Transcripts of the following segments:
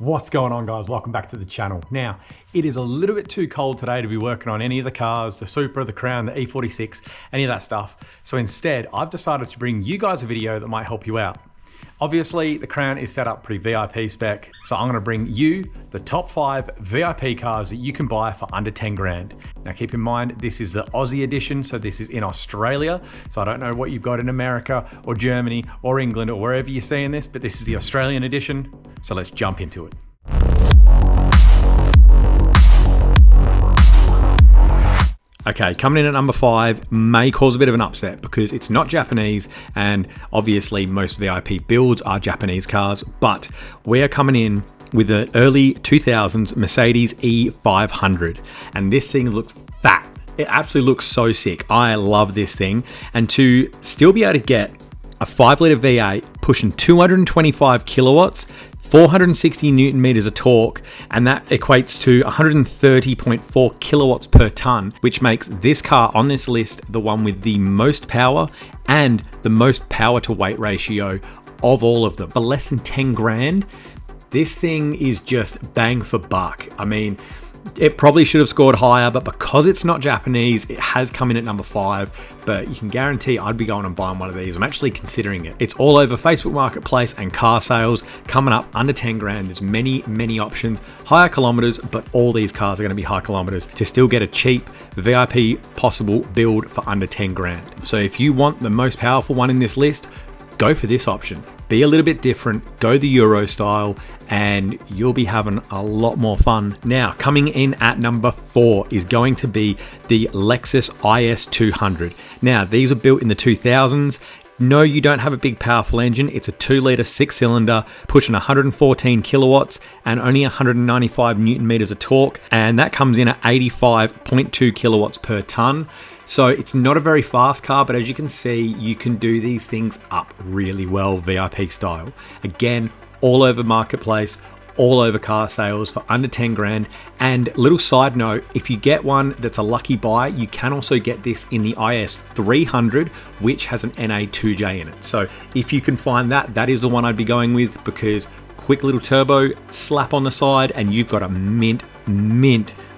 What's going on, guys? Welcome back to the channel. Now, it is a little bit too cold today to be working on any of the cars, the Supra, the Crown, the E46, any of that stuff. So instead, I've decided to bring you guys a video that might help you out. Obviously, the Crown is set up pretty VIP spec, so I'm gonna bring you the top 5 VIP cars that you can buy for under 10 grand. Now keep in mind, this is the Aussie edition, so this is in Australia. So I don't know what you've got in America or Germany or England or wherever you're seeing this, but this is the Australian edition. So let's jump into it. Okay, coming in at number 5 may cause a bit of an upset because it's not Japanese, and obviously most VIP builds are Japanese cars, but we are coming in with the early 2000s Mercedes E500, and this thing looks fat. It absolutely looks so sick. I love this thing, and to still be able to get a 5-litre V8 pushing 225 kilowatts, 460 Newton meters of torque, and that equates to 130.4 kilowatts per ton, which makes this car on this list the one with the most power and the most power to weight ratio of all of them. For less than 10 grand, this thing is just bang for buck. I mean, it probably should have scored higher, but because it's not Japanese, it has come in at number 5, but you can guarantee I'd be going and buying one of these. I'm actually considering it. It's all over Facebook Marketplace and car sales, coming up under 10 grand. There's many options, higher kilometers, but all these cars are gonna be high kilometers to still get a cheap VIP possible build for under 10 grand. So if you want the most powerful one in this list, go for this option. Be a little bit different, go the Euro style, and you'll be having a lot more fun. Now, coming in at number 4 is going to be the Lexus IS200. Now, these are built in the 2000s. No, you don't have a big powerful engine. It's a 2-litre 6-cylinder pushing 114 kilowatts and only 195 Newton meters of torque, and that comes in at 85.2 kilowatts per ton. So it's not a very fast car, but as you can see, you can do these things up really well VIP style. Again, all over Marketplace, all over car sales for under 10 grand. And little side note, if you get one that's a lucky buy, you can also get this in the IS300, which has an NA2J in it. So if you can find that, that is the one I'd be going with, because quick little turbo slap on the side and you've got a mint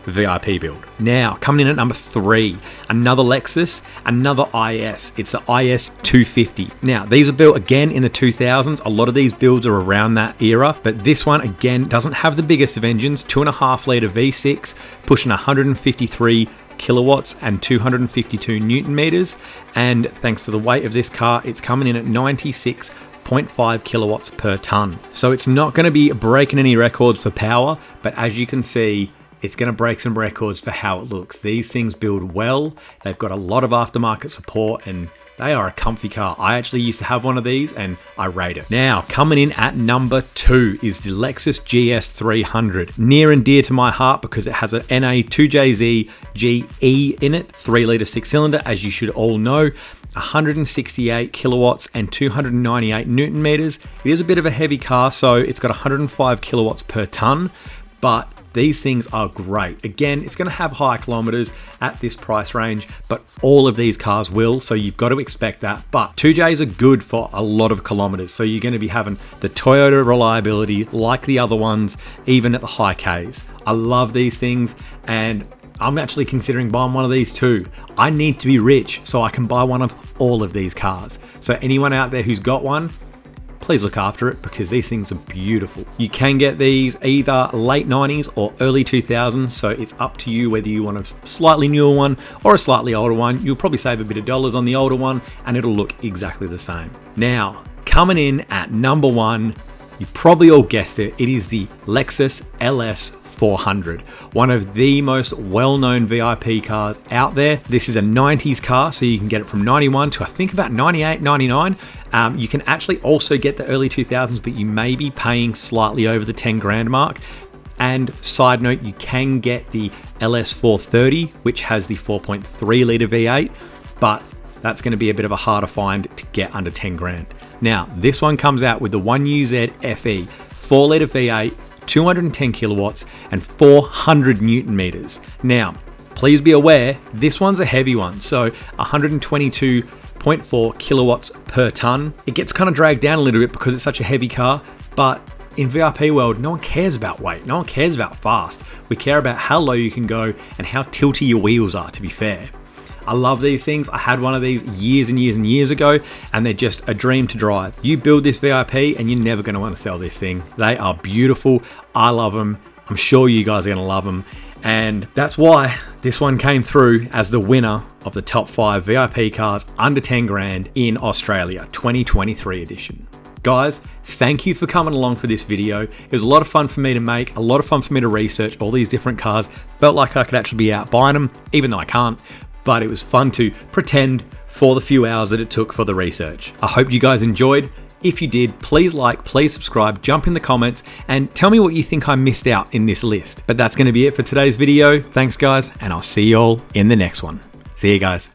VIP build. Now, coming in at number 3, another Lexus, another IS. It's the IS250. Now, these are built again in the 2000s. A lot of these builds are around that era, but this one again doesn't have the biggest of engines. 2.5-litre V6 pushing 153 kilowatts and 252 Newton meters. And thanks to the weight of this car, it's coming in at 96.5 kilowatts per ton. So it's not going to be breaking any records for power, but as you can see, it's going to break some records for how it looks. These things build well. They've got a lot of aftermarket support and they are a comfy car. I actually used to have one of these and I rate it. Now, coming in at number 2 is the Lexus GS300. Near and dear to my heart because it has an NA2JZ GE in it, 3-litre 6-cylinder, as you should all know. 168 kilowatts and 298 Newton meters. It is a bit of a heavy car, so it's got 105 kilowatts per ton, but these things are great. Again, it's going to have high kilometers at this price range, but all of these cars will, so you've got to expect that. But 2Js are good for a lot of kilometers, so you're going to be having the Toyota reliability like the other ones, even at the high Ks. I love these things, and I'm actually considering buying one of these too. I need to be rich so I can buy one of all of these cars. So anyone out there who's got one, please look after it because these things are beautiful. You can get these either late 90s or early 2000s, so it's up to you whether you want a slightly newer one or a slightly older one. You'll probably save a bit of dollars on the older one and it'll look exactly the same. Now, coming in at number 1, you probably all guessed it, it is the Lexus LS400, one of the most well-known VIP cars out there. This is a 90s car, so you can get it from 91 to I think about 98, 99. You can actually also get the early 2000s, but you may be paying slightly over the 10 grand mark. And side note, you can get the LS430, which has the 4.3-litre V8, but that's going to be a bit of a harder find to get under 10 grand. Now, this one comes out with the 1UZ FE, 4-litre V8, 210 kilowatts and 400 Newton meters. Now, please be aware, this one's a heavy one, so 122.4 kilowatts per ton. It gets kind of dragged down a little bit because it's such a heavy car, but in VIP world, no one cares about weight. No one cares about fast. We care about how low you can go and how tilty your wheels are, to be fair. I love these things. I had one of these years and years and years ago, and they're just a dream to drive. You build this VIP and you're never going to want to sell this thing. They are beautiful. I love them. I'm sure you guys are going to love them. And that's why this one came through as the winner of the top 5 VIP cars under 10 grand in Australia, 2023 edition. Guys, thank you for coming along for this video. It was a lot of fun for me to make, a lot of fun for me to research all these different cars. Felt like I could actually be out buying them, even though I can't. But it was fun to pretend for the few hours that it took for the research. I hope you guys enjoyed. If you did, please like, please subscribe, jump in the comments, and tell me what you think I missed out in this list. But that's going to be it for today's video. Thanks, guys, and I'll see you all in the next one. See you guys.